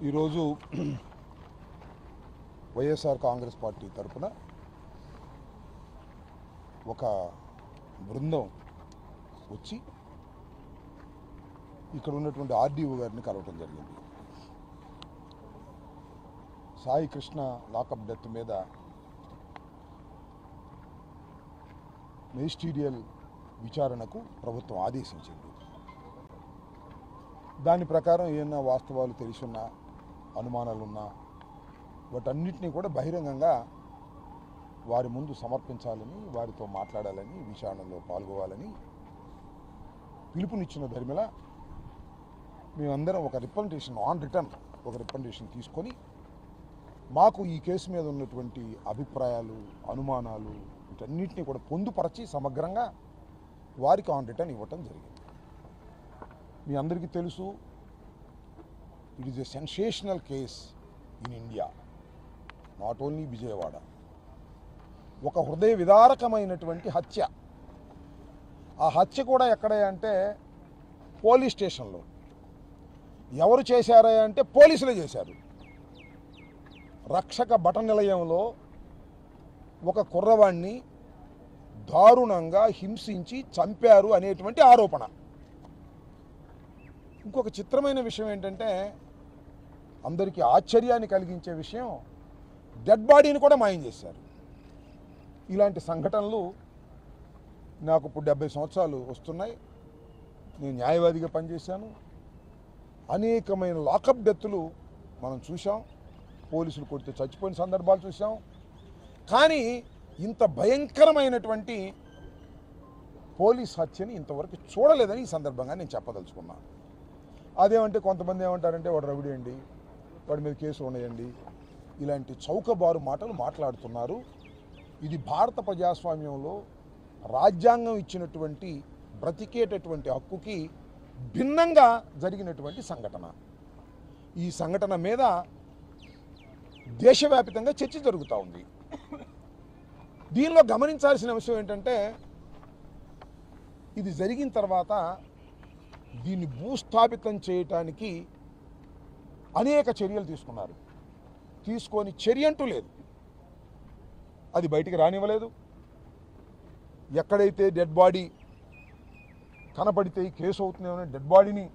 ఈరోజు వైఎస్ఆర్ కాంగ్రెస్ పార్టీ తరఫున ఒక బృందం వచ్చి ఇక్కడ ఉన్నటువంటి ఆర్డీఓ గారిని కలవటం జరిగింది. సాయి కృష్ణ లాకప్ డెత్ మీద మెజిస్టీరియల్ విచారణకు ప్రభుత్వం ఆదేశించింది. దాని ప్రకారం ఏమన్నా వాస్తవాలు తెలుసున్నా, అనుమానాలున్నా వాటన్నిటినీ కూడా బహిరంగంగా వారి ముందు సమర్పించాలని, వారితో మాట్లాడాలని, విచారణలో పాల్గొవాలని పిలుపునిచ్చిన ధర్మిల మేమందరం ఒక రిప్రజెంటేషన్ ఆన్ రిటర్న్ ఒక రిప్రజెంటేషన్ తీసుకొని మాకు ఈ కేసు మీద ఉన్నటువంటి అభిప్రాయాలు, అనుమానాలు వీటన్నిటినీ కూడా పొందుపరచి సమగ్రంగా వారికి ఆన్ రిటర్న్ ఇవ్వటం జరిగింది. మీ అందరికీ తెలుసు, it is a sensational case in India, not only Vijayawada. ఒక హృదయ విదారకమైనటువంటి హత్య. ఆ హత్య కూడా ఎక్కడ అంటే పోలీస్ స్టేషన్లో. ఎవరు చేశారా అంటే పోలీసులే చేశారు. రక్షక భట నిలయంలో ఒక కుర్రవాణ్ణి దారుణంగా హింసించి చంపారు అనేటువంటి ఆరోపణ. ఇంకొక చిత్రమైన విషయం ఏంటంటే, అందరికీ ఆశ్చర్యాన్ని కలిగించే విషయం, డెడ్ బాడీని కూడా మాయం చేశారు. ఇలాంటి సంఘటనలు నాకు ఇప్పుడు 70 సంవత్సరాలు వస్తున్నాయి. నేను న్యాయవాదిగా పనిచేశాను. అనేకమైన లాకప్ డెత్తులు మనం చూసాం. పోలీసులు కొడితే చచ్చిపోయిన సందర్భాలు చూసాం. కానీ ఇంత భయంకరమైనటువంటి పోలీస్ హత్యని ఇంతవరకు చూడలేదని ఈ సందర్భంగా నేను చెప్పదలుచుకున్నాను. అదేమంటే కొంతమంది ఏమంటారంటే వాడు రౌడీ అండి, వాడి మీద కేసు ఉన్నాయండి, ఇలాంటి చౌకబారు మాటలు మాట్లాడుతున్నారు. ఇది భారత ప్రజాస్వామ్యంలో రాజ్యాంగం ఇచ్చినటువంటి బ్రతికేటటువంటి హక్కుకి భిన్నంగా జరిగినటువంటి సంఘటన. ఈ సంఘటన మీద దేశవ్యాప్తంగా చర్చ జరుగుతూ ఉంది. దీనిలో గమనించాల్సిన అంశం ఏంటంటే, ఇది జరిగిన తర్వాత దీన్ని భూస్థాపితం చేయటానికి అనేక చర్యలు తీసుకున్నారు. తీసుకొని చర్య అంటూ లేదు, అది బయటికి రానివ్వలేదు. ఎక్కడైతే డెడ్ బాడీ కనపడితే కేసు అవుతుందేమో డెడ్ బాడీని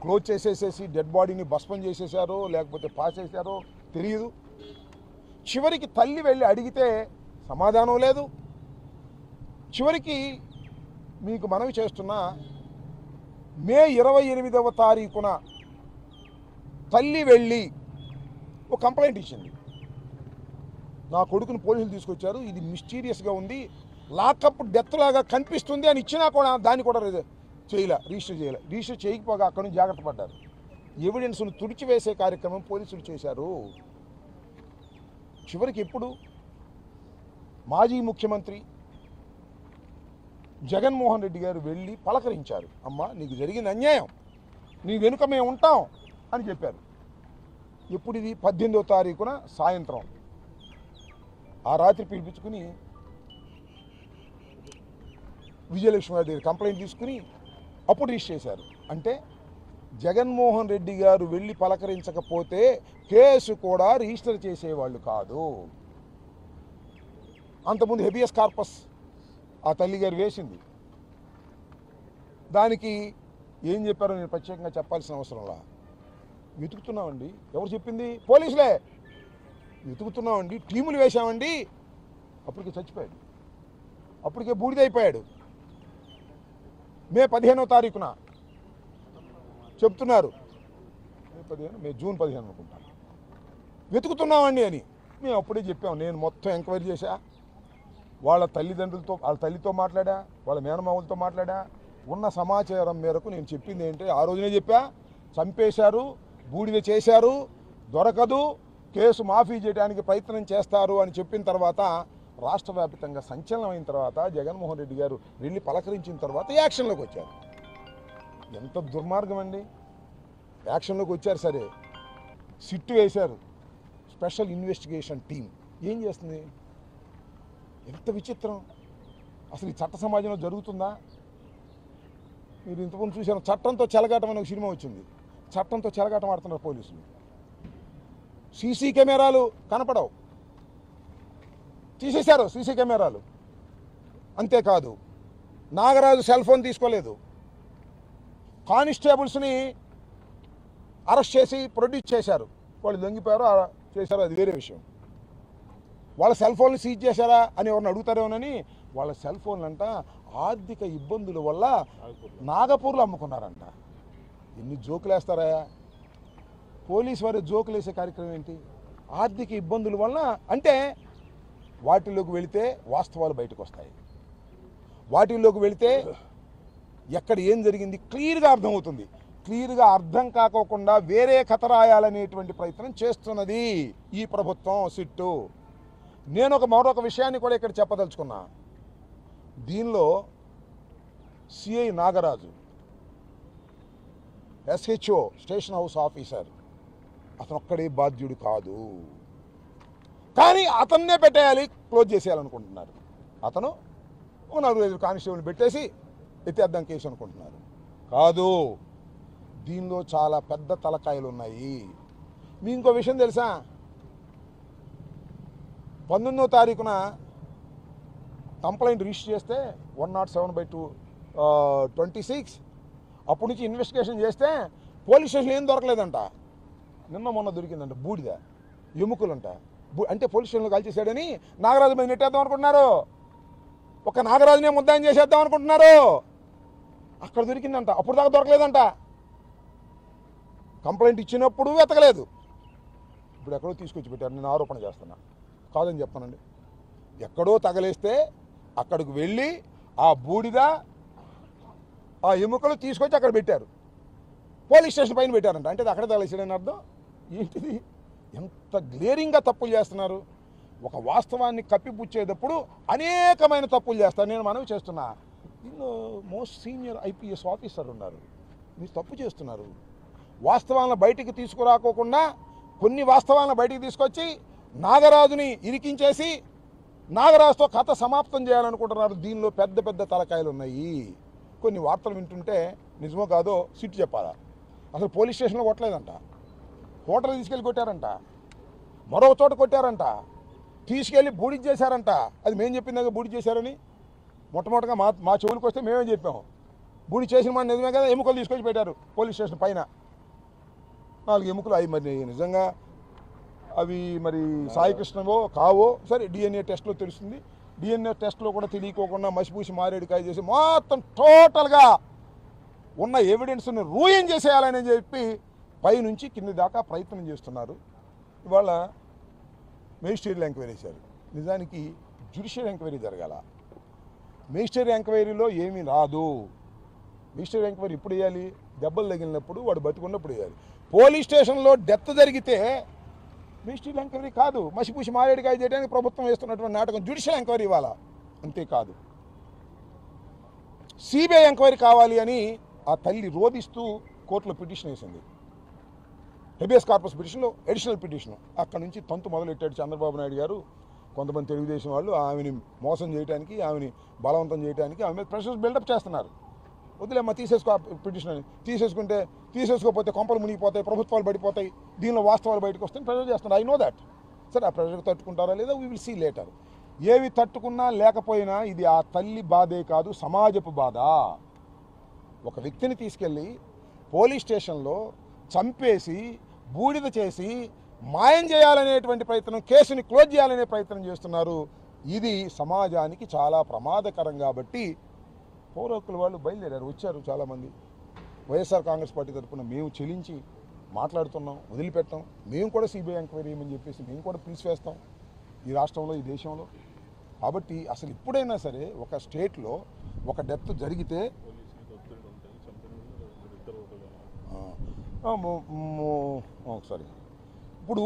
క్లోజ్ చేసేసేసి డెడ్ బాడీని భస్మం చేసేసారో లేకపోతే పాసేసారో తెలియదు. చివరికి తల్లి వెళ్ళి అడిగితే సమాధానం లేదు. చివరికి మీకు మనవి చేస్తున్నా, మే 28వ తారీఖున తల్లి వెళ్ళి ఒక కంప్లైంట్ ఇచ్చింది. నా కొడుకుని పోలీసులు తీసుకొచ్చారు, ఇది మిస్టీరియస్గా ఉంది, లాకప్ డెత్ లాగా కనిపిస్తుంది అని ఇచ్చినా కూడా దాన్ని కూడా రిజిస్టర్ చేయలే. రిజిస్టర్ చేయకపోగా అక్కడి నుంచి జాగ్రత్త పడ్డారు. ఎవిడెన్స్ను తుడిచివేసే కార్యక్రమం పోలీసులు చేశారు. చివరికి ఎప్పుడు మాజీ ముఖ్యమంత్రి జగన్మోహన్ రెడ్డి గారు వెళ్ళి పలకరించారు. అమ్మ, నీకు జరిగిన అన్యాయం, నీ వెనుక మేము ఉంటాం అని చెప్పారు. ఎప్పుడు ఇది 18వ తారీఖున సాయంత్రం. ఆ రాత్రి పిలిపించుకుని విజయలక్ష్మి గారి దగ్గర కంప్లైంట్ తీసుకుని అప్పుడు రిజిస్టర్ చేశారు. అంటే జగన్మోహన్ రెడ్డి గారు వెళ్ళి పలకరించకపోతే కేసు కూడా రిజిస్టర్ చేసేవాళ్ళు కాదు. అంతకుముందు హెబియస్ కార్పస్ ఆ తల్లిగారు వేసింది. దానికి ఏం చెప్పారో నేను ప్రత్యేకంగా చెప్పాల్సిన అవసరంలా. వెతుకుతున్నామండి. ఎవరు చెప్పింది? పోలీసులే. వెతుకుతున్నామండి, టీములు వేశామండి. అప్పటికే చచ్చిపోయాడు, అప్పటికే బూడిదైపోయాడు. మే 15వ తారీఖున చెప్తున్నారు, జూన్ 15 అనుకుంటాను, వెతుకుతున్నామండి అని. మేము అప్పుడే చెప్పాము. నేను మొత్తం ఎంక్వైరీ చేశా. వాళ్ళ తల్లిదండ్రులతో, వాళ్ళ తల్లితో మాట్లాడా, వాళ్ళ మేనమామలతో మాట్లాడా. ఉన్న సమాచారం మేరకు నేను చెప్పింది ఏంటంటే, ఆ రోజునే చెప్పా, చంపేశారు, బూడిద చేశారు, దొరకదు, కేసు మాఫీ చేయడానికి ప్రయత్నం చేస్తారు అని చెప్పిన తర్వాత రాష్ట్ర వ్యాప్తంగా సంచలనం అయిన తర్వాత జగన్మోహన్ రెడ్డి గారు వెళ్ళి పలకరించిన తర్వాత యాక్షన్లోకి వచ్చారు. ఎంత దుర్మార్గం అండి! యాక్షన్లోకి వచ్చారు. సరే, సిట్టు వేశారు, స్పెషల్ ఇన్వెస్టిగేషన్ టీం ఏం చేస్తుంది? ఎంత విచిత్రం! అసలు ఈ చట్ట సమాజంలో జరుగుతుందా? మీరు ఇంతకుముందు చూశాను, చట్టంతో చెలగాటం అనే ఒక సినిమా వచ్చింది. చట్టంతో చెలగాటం ఆడుతున్నారు పోలీసులు. సీసీ కెమెరాలు కనపడవు, తీసేశారు సీసీ కెమెరాలు. అంతేకాదు నాగరాజు సెల్ ఫోన్ తీసుకోలేదు. కానిస్టేబుల్స్ని అరెస్ట్ చేసి ప్రొడ్యూస్ చేశారు. వాళ్ళు లొంగిపోయారు, చేశారు, అది వేరే విషయం. వాళ్ళ సెల్ ఫోన్లు సీజ్ చేశారా అని ఎవరిని అడుగుతారేమోనని వాళ్ళ సెల్ ఫోన్లు అంట ఆర్థిక ఇబ్బందుల వల్ల నాగపూర్లో అమ్ముకున్నారంట. ఎన్ని జోకులు వేస్తారా? పోలీసు వారి జోకులు వేసే కార్యక్రమం ఏంటి? ఆర్థిక ఇబ్బందుల వలన అంటే వాటిల్లోకి వెళితే వాస్తవాలు బయటకు వస్తాయి. వాటిల్లోకి వెళితే ఎక్కడ ఏం జరిగింది క్లియర్గా అర్థమవుతుంది. క్లియర్గా అర్థం కాకోకుండా వేరే కథ రాయాలనేటువంటి ప్రయత్నం చేస్తున్నది ఈ ప్రభుత్వం, సిట్టు. నేను మరొక విషయాన్ని కూడా ఇక్కడ చెప్పదలుచుకున్నా. దీనిలో CI Nagaraju, SHO station house officer, అతను ఒక్కడే బాధ్యుడు కాదు. కానీ అతన్నే పెట్టేయాలి, క్లోజ్ చేసేయాలనుకుంటున్నారు. అతను 4-5 కానిస్టేబుల్ పెట్టేసి ఎత్తేద్దాం కేసు అనుకుంటున్నారు. కాదు, దీనిలో చాలా పెద్ద తలకాయలు ఉన్నాయి. మీ ఇంకో విషయం తెలుసా? 19వ తారీఖున కంప్లైంట్ రిజిస్టర్ చేస్తే 107/26 అప్పటి నుంచి ఇన్వెస్టిగేషన్ చేస్తే పోలీస్ స్టేషన్ ఏం దొరకలేదంట. నిన్న మొన్న దొరికిందంట బూడిద, ఎముకలంట. అంటే పోలీస్ స్టేషన్లో కాల్చేసాడని నాగరాజు మీద నెట్టేద్దాం అనుకుంటున్నారు. ఒక నాగరాజునే ముద్దాయం చేసేద్దాం అనుకుంటున్నారు. అక్కడ దొరికిందంట, అప్పుడు దాకా దొరకలేదంట. కంప్లైంట్ ఇచ్చినప్పుడు వెతకలేదు, ఇప్పుడు ఎక్కడో తీసుకొచ్చి పెట్టారు. నేను ఆరోపణ చేస్తున్నా, కాదని చెప్తానండి. ఎక్కడో తగలేస్తే అక్కడికి వెళ్ళి ఆ బూడిద, ఆ ఎముకలు తీసుకొచ్చి అక్కడ పెట్టారు. పోలీస్ స్టేషన్ పైన పెట్టారంట. అంటే అది అక్కడే తగలేసాడని అర్థం ఏంటిది? ఎంత గ్లేరింగ్గా తప్పులు చేస్తున్నారు. ఒక వాస్తవాన్ని కప్పిపుచ్చేటప్పుడు అనేకమైన తప్పులు చేస్తారు. నేను మనవి చేస్తున్నా, ఇందులో మోస్ట్ సీనియర్ ఐపీఎస్ ఆఫీసర్ ఉన్నారు, మీరు తప్పు చేస్తున్నారు. వాస్తవాలను బయటికి తీసుకురాకోకుండా కొన్ని వాస్తవాలను బయటికి తీసుకొచ్చి నాగరాజుని ఇరికించేసి నాగరాజుతో కథ సమాప్తం చేయాలనుకుంటున్నారు. దీనిలో పెద్ద పెద్ద తలకాయలు ఉన్నాయి. కొన్ని వార్తలు వింటుంటే నిజమో కాదో సిట్టు చెప్పాలా. అసలు పోలీస్ స్టేషన్లో కొట్టలేదంట, హోటల్ తీసుకెళ్ళి కొట్టారంట, మరో చోట కొట్టారంట, తీసుకెళ్ళి బూడిద చేశారంట. అది మేము చెప్పిందాక బూడిద చేశారని మొట్టమొదటిగా మా చెవులకు వస్తే మేమే చెప్పాము. బూడి చేసిన మాట నిజమే కదా. ఎముకలు తీసుకొచ్చి పెట్టారు పోలీస్ స్టేషన్ పైన. 4 ఎముకలు. అవి మరి నిజంగా అవి మరి సాయికృష్ణవో కావో సరే, డిఎన్ఏ టెస్ట్లో తెలుస్తుంది. డిఎన్ఏ టెస్ట్లో కూడా తెలియకోకుండా మసిపూసి మారేడుకాయ చేసి మొత్తం టోటల్గా ఉన్న ఎవిడెన్స్ని రూయిన్ చేసేయాలని చెప్పి పైనుంచి కింది దాకా ప్రయత్నం చేస్తున్నారు. ఇవాళ మెజిస్ట్రేరియల్ ఎంక్వైరీ చేశారు. నిజానికి జ్యుడిషియల్ ఎంక్వైరీ జరగాల. మెజిస్ట్రేరియల్ ఎంక్వైరీలో ఏమీ రాదు. మెజిస్ట్రేరియల్ ఎంక్వైరీ ఇప్పుడు వేయాలి, దెబ్బలు తగిలినప్పుడు, వాడు బతుకున్నప్పుడు వేయాలి. పోలీస్ స్టేషన్లో డెత్ జరిగితే మెజిస్ట్రేరియల్ ఎంక్వైరీ కాదు, మసిపూసి మారేడుకాయ చేయడానికి ప్రభుత్వం వేస్తున్నటువంటి నాటకం జ్యుడిషియల్ ఎంక్వైరీ ఇవ్వాలా. అంతేకాదు సిబిఐ ఎంక్వైరీ కావాలి అని ఆ తల్లి రోధిస్తూ కోర్టులో పిటిషన్ వేసింది. హెబియస్ కార్పస్ పిటిషన్లో ఎడిషనల్ పిటిషన్. అక్కడ నుంచి తంతు మొదలెట్టాడు చంద్రబాబు నాయుడు గారు. కొంతమంది తెలుగుదేశం వాళ్ళు ఆమెని మోసం చేయడానికి, ఆమెని బలవంతం చేయడానికి ఆమె మీద ప్రెషర్స్ బిల్డప్ చేస్తున్నారు. వదిలేమ్మా, తీసేసుకో పిటిషన్ అని. తీసేసుకోకపోతే కొంపలు మునిగిపోతాయి, ప్రభుత్వాలు పడిపోతాయి, దీనిలో వాస్తవాలు బయటకు వస్తాయని ప్రెషర్ చేస్తున్నారు. I know that. సరే, ఆ ప్రెషర్ తట్టుకుంటారా లేదా వీ విల్ సీ లేటర్. ఏవి తట్టుకున్నా లేకపోయినా ఇది ఆ తల్లి బాధే కాదు, సమాజపు బాధ. ఒక వ్యక్తిని తీసుకెళ్ళి పోలీస్ స్టేషన్లో చంపేసి బూడిద చేసి మాయం చేయాలనేటువంటి ప్రయత్నం, కేసుని క్లోజ్ చేయాలనే ప్రయత్నం చేస్తున్నారు. ఇది సమాజానికి చాలా ప్రమాదకరం. కాబట్టి పౌర హక్కుల వాళ్ళు బయలుదేరారు, వచ్చారు చాలామంది. వైఎస్ఆర్ కాంగ్రెస్ పార్టీ తరఫున మేము చెల్లించి మాట్లాడుతున్నాం, వదిలిపెట్టాం. మేము కూడా సిబిఐ ఎంక్వైరీ అని చెప్పేసి మేము కూడా పిలిచివేస్తాం ఈ రాష్ట్రంలో, ఈ దేశంలో. కాబట్టి అసలు ఇప్పుడైనా సరే ఒక స్టేట్లో ఒక డెత్ జరిగితే ఒకసారి ఇప్పుడు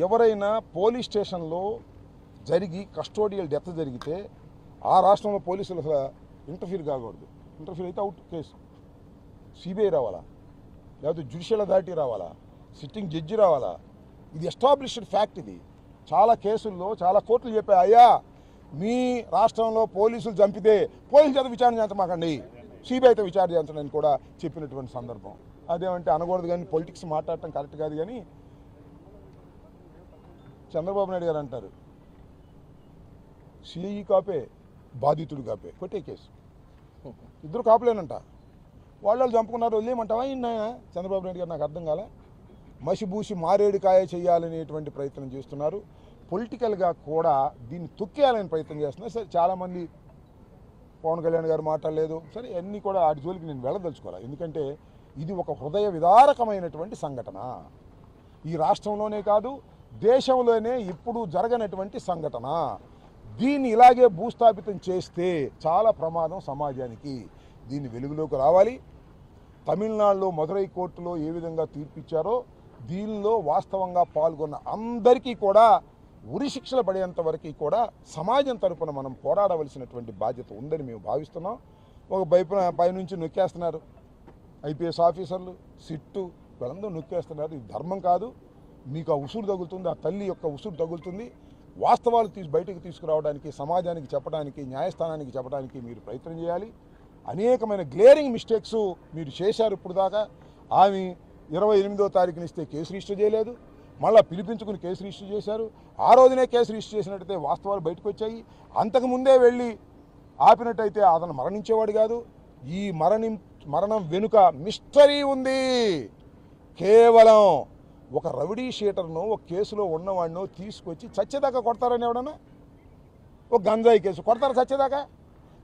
ఎవరైనా పోలీస్ స్టేషన్లో జరిగి కస్టోడియల్ డెత్ జరిగితే ఆ రాష్ట్రంలో పోలీసులు అసలు ఇంటర్ఫీర్ కాకూడదు. ఇంటర్ఫీర్ అయితే అవుట్ కేసు. సిబిఐ రావాలా, లేకపోతే జ్యుడిషియల్ అథారిటీ రావాలా, సిట్టింగ్ జడ్జి రావాలా. ఇది ఎస్టాబ్లిష్డ్ ఫ్యాక్ట్. ఇది చాలా కేసుల్లో చాలా కోర్టులు చెప్పాయి, అయ్యా మీ రాష్ట్రంలో పోలీసులు చంపితే పోలీసుల చేత విచారణ చేయించమాకండి, సిబిఐతో విచారణ చేయించడానికి కూడా చెప్పినటువంటి సందర్భం. అదేమంటే అనకూడదు, కానీ పొలిటిక్స్ మాట్లాడటం కరెక్ట్ కాదు. కానీ చంద్రబాబు నాయుడు గారు అంటారు సిఐ కాపే బాధితుడు కాపే కొట్టే కేసు. ఇద్దరు కాపులేనంట. వాళ్ళు చంపుకున్నారు, వదిలేయమంటావా ఇన్న చంద్రబాబు నాయుడు గారు? నాకు అర్థం కాలే. మసిబూసి మారేడుకాయ చేయాలనేటువంటి ప్రయత్నం చేస్తున్నారు. పొలిటికల్గా కూడా దీన్ని తొక్కేయాలని ప్రయత్నం చేస్తున్నారు. సరే, చాలామంది పవన్ కళ్యాణ్ గారు మాట్లాడలేదు, సరే అన్నీ కూడా వాటి జోలికి నేను వెళ్ళదలుచుకోవాలి. ఎందుకంటే ఇది ఒక హృదయ విదారకమైనటువంటి సంఘటన. ఈ రాష్ట్రంలోనే కాదు, దేశంలోనే ఇప్పుడు జరగనటువంటి సంఘటన. దీన్ని ఇలాగే భూస్థాపితం చేస్తే చాలా ప్రమాదం సమాజానికి. దీన్ని వెలుగులోకి రావాలి. తమిళనాడులో మదురై కోర్టులో ఏ విధంగా తీర్పిచ్చారో దీనిలో వాస్తవంగా పాల్గొన్న అందరికీ కూడా ఉరిశిక్షలు పడేంత వరకు కూడా సమాజం తరపున మనం పోరాడవలసినటువంటి బాధ్యత ఉందని మేము భావిస్తున్నాం. ఒక పైనుంచి నొక్కేస్తున్నారు ఐపీఎస్ ఆఫీసర్లు, సిట్టు, వీళ్ళందరూ నొక్కేస్తున్నారు. ఇది ధర్మం కాదు. మీకు ఆ ఉసురు తగులుతుంది, ఆ తల్లి యొక్క ఉసురు తగులుతుంది. వాస్తవాలు బయటకు తీసుకురావడానికి, సమాజానికి చెప్పడానికి, న్యాయస్థానానికి చెప్పడానికి మీరు ప్రయత్నం చేయాలి. అనేకమైన గ్లేరింగ్ మిస్టేక్స్ మీరు చేశారు. ఇప్పుడు దాకా ఆమె 28వ తారీఖున ఇస్తే కేసు రిజిస్టర్ చేయలేదు, మళ్ళీ పిలిపించుకుని కేసు రిజిస్టర్ చేశారు. ఆ రోజునే కేసు రిజిస్టర్ చేసినట్టయితే వాస్తవాలు బయటకు వచ్చాయి. అంతకుముందే వెళ్ళి ఆపినట్టయితే అతను మరణించేవాడు కాదు. ఈ మరణం వెనుక మిస్టరీ ఉంది. కేవలం ఒక రౌడీ షీటర్ను, ఒక కేసులో ఉన్నవాడినో తీసుకొచ్చి చచ్చేదాకా కొడతారని ఎవడన్నా? ఒక గంజాయి కేసు కొడతారు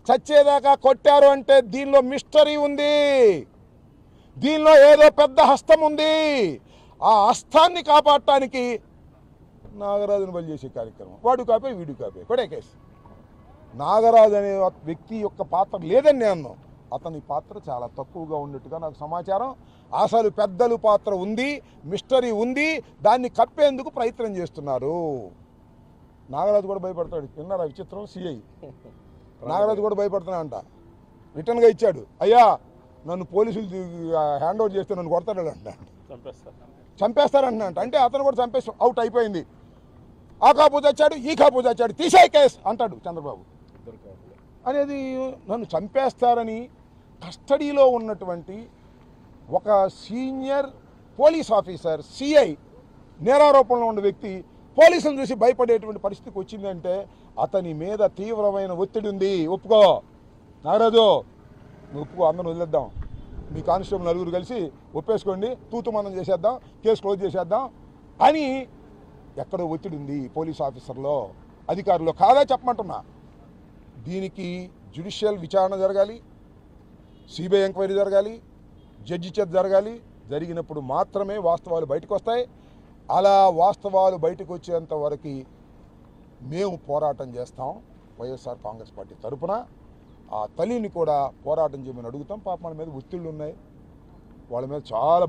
చచ్చేదాకా కొట్టారు అంటే దీనిలో మిస్టరీ ఉంది. దీనిలో ఏదో పెద్ద హస్తం ఉంది. ఆ హస్తాన్ని కాపాడటానికి నాగరాజును బలి చేసే కార్యక్రమం. వాడు కాపే, వీడు కాపే, కొడే కేసు. నాగరాజు అనే వ్యక్తి యొక్క పాత్ర లేదని నేను, అతని పాత్ర చాలా తక్కువగా ఉన్నట్టుగా నాకు సమాచారం. అసలు పెద్దలు పాత్ర ఉంది, మిస్టరీ ఉంది. దాన్ని కప్పేందుకు ప్రయత్నం చేస్తున్నారు. నాగరాజు కూడా భయపడతాడు. విన్నారా విచిత్రం? సిఐ నాగరాజు కూడా భయపడుతున్నా అంట. రిటర్న్గా ఇచ్చాడు, అయ్యా నన్ను పోలీసులు హ్యాండ్ ఓవర్ చేస్తే నన్ను కొడతాడు అంట, చంపేస్తారంట. అంటే అతను కూడా చంపేస్తాం, అవుట్ అయిపోయింది. ఆ కాపు చచ్చాడు, ఈ కాపు చచ్చాడు, తీసేయ్ కేసు అంటాడు చంద్రబాబు. అనేది నన్ను చంపేస్తారని కస్టడీలో ఉన్నటువంటి ఒక సీనియర్ పోలీస్ ఆఫీసర్, సిఐ, నేరారోపణలో ఉన్న వ్యక్తి పోలీసులను చూసి భయపడేటువంటి పరిస్థితికి వచ్చిందంటే అతని మీద తీవ్రమైన ఒత్తిడి ఉంది. ఒప్పుకో నాగరాజు, నువ్వు ఒప్పుకో, అందరం వదిలేద్దాం, మీ కానిస్టేబుల్ నలుగురు కలిసి ఒప్పేసుకోండి, తూతుమందం చేసేద్దాం, కేసు క్లోజ్ చేసేద్దాం అని ఎక్కడో ఒత్తిడి ఉంది పోలీస్ ఆఫీసర్లో, అధికారులు. కాదా చెప్పమంటున్నా. దీనికి జ్యుడిషియల్ విచారణ జరగాలి, సిబిఐ ఎంక్వైరీ జరగాలి, జడ్జి చేత జరగాలి. జరిగినప్పుడు మాత్రమే వాస్తవాలు బయటకు వస్తాయి. అలా వాస్తవాలు బయటకు వచ్చేంత వరకు మేము పోరాటం చేస్తాం వైఎస్ఆర్ కాంగ్రెస్ పార్టీ తరఫున. ఆ తల్లిని కూడా పోరాటం చేయమని అడుగుతాం. పాప మన మీద ఒత్తిళ్ళు ఉన్నాయి, వాళ్ళ మీద చాలా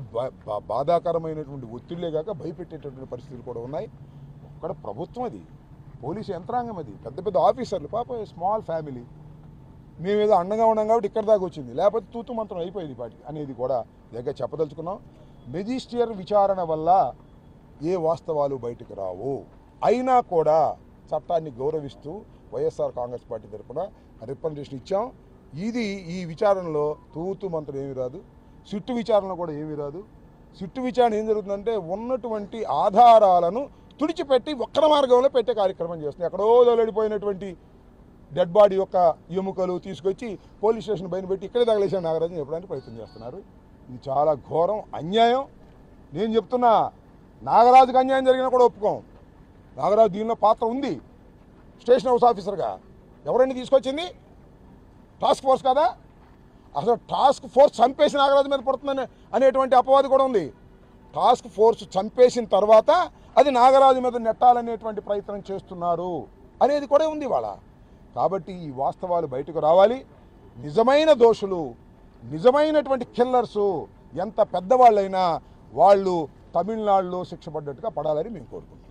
బాధాకరమైనటువంటి ఒత్తిళ్లే కాక భయపెట్టేటటువంటి పరిస్థితులు కూడా ఉన్నాయి. అక్కడ ప్రభుత్వం, అది పోలీసు యంత్రాంగం, అది పెద్ద పెద్ద ఆఫీసర్లు, పాప స్మాల్ ఫ్యామిలీ. మేమేదో అండగా ఉన్నాం కాబట్టి ఇక్కడి దాకా వచ్చింది, లేకపోతే తూతు మంత్రం అయిపోయింది పాటికి అనేది కూడా దగ్గర చెప్పదలుచుకున్నాం. మెజిస్ట్రియల్ విచారణ వల్ల ఏ వాస్తవాలు బయటకు రావు. అయినా కూడా చట్టాన్ని గౌరవిస్తూ వైఎస్ఆర్ కాంగ్రెస్ పార్టీ తరఫున రిప్రజెంటేషన్ ఇచ్చాం. ఈ విచారణలో తూతు మంత్రం ఏమీ రాదు, సిట్టు విచారణ కూడా ఏమీ రాదు. సిట్టు విచారణ ఏం జరుగుతుందంటే ఉన్నటువంటి ఆధారాలను తుడిచిపెట్టి వక్ర మార్గంలో పెట్టే కార్యక్రమం చేస్తుంది. ఎక్కడో వెళ్ళిపోయినటువంటి డెడ్ బాడీ యొక్క ఎముకలు తీసుకొచ్చి పోలీస్ స్టేషన్ పైన పెట్టి ఇక్కడే తగలేసాను నాగరాజుని చెప్పడానికి ప్రయత్నం చేస్తున్నారు. ఇది చాలా ఘోరం, అన్యాయం. నేను చెప్తున్నా, నాగరాజుకి అన్యాయం జరిగినా కూడా ఒప్పుకోం. నాగరాజు దీనిలో పాత్ర ఉంది. స్టేషన్ హౌస్ ఆఫీసర్గా ఎవరండి తీసుకొచ్చింది? టాస్క్ ఫోర్స్ కదా. అసలు టాస్క్ ఫోర్స్ చంపేసి నాగరాజు మీద పడుతుందని అనేటువంటి అపవాదు కూడా ఉంది. టాస్క్ ఫోర్స్ చంపేసిన తర్వాత అది నాగరాజు మీద నెట్టాలనేటువంటి ప్రయత్నం చేస్తున్నారు అనేది కూడా ఉంది వాళ్ళ. కాబట్టి ఈ వాస్తవాలు బయటకు రావాలి. నిజమైన దోషులు, నిజమైనటువంటి కిల్లర్సు ఎంత పెద్దవాళ్ళైనా వాళ్ళు తమిళనాడులో శిక్ష పడ్డట్టుగా పడాలని మేము కోరుకుంటున్నాం.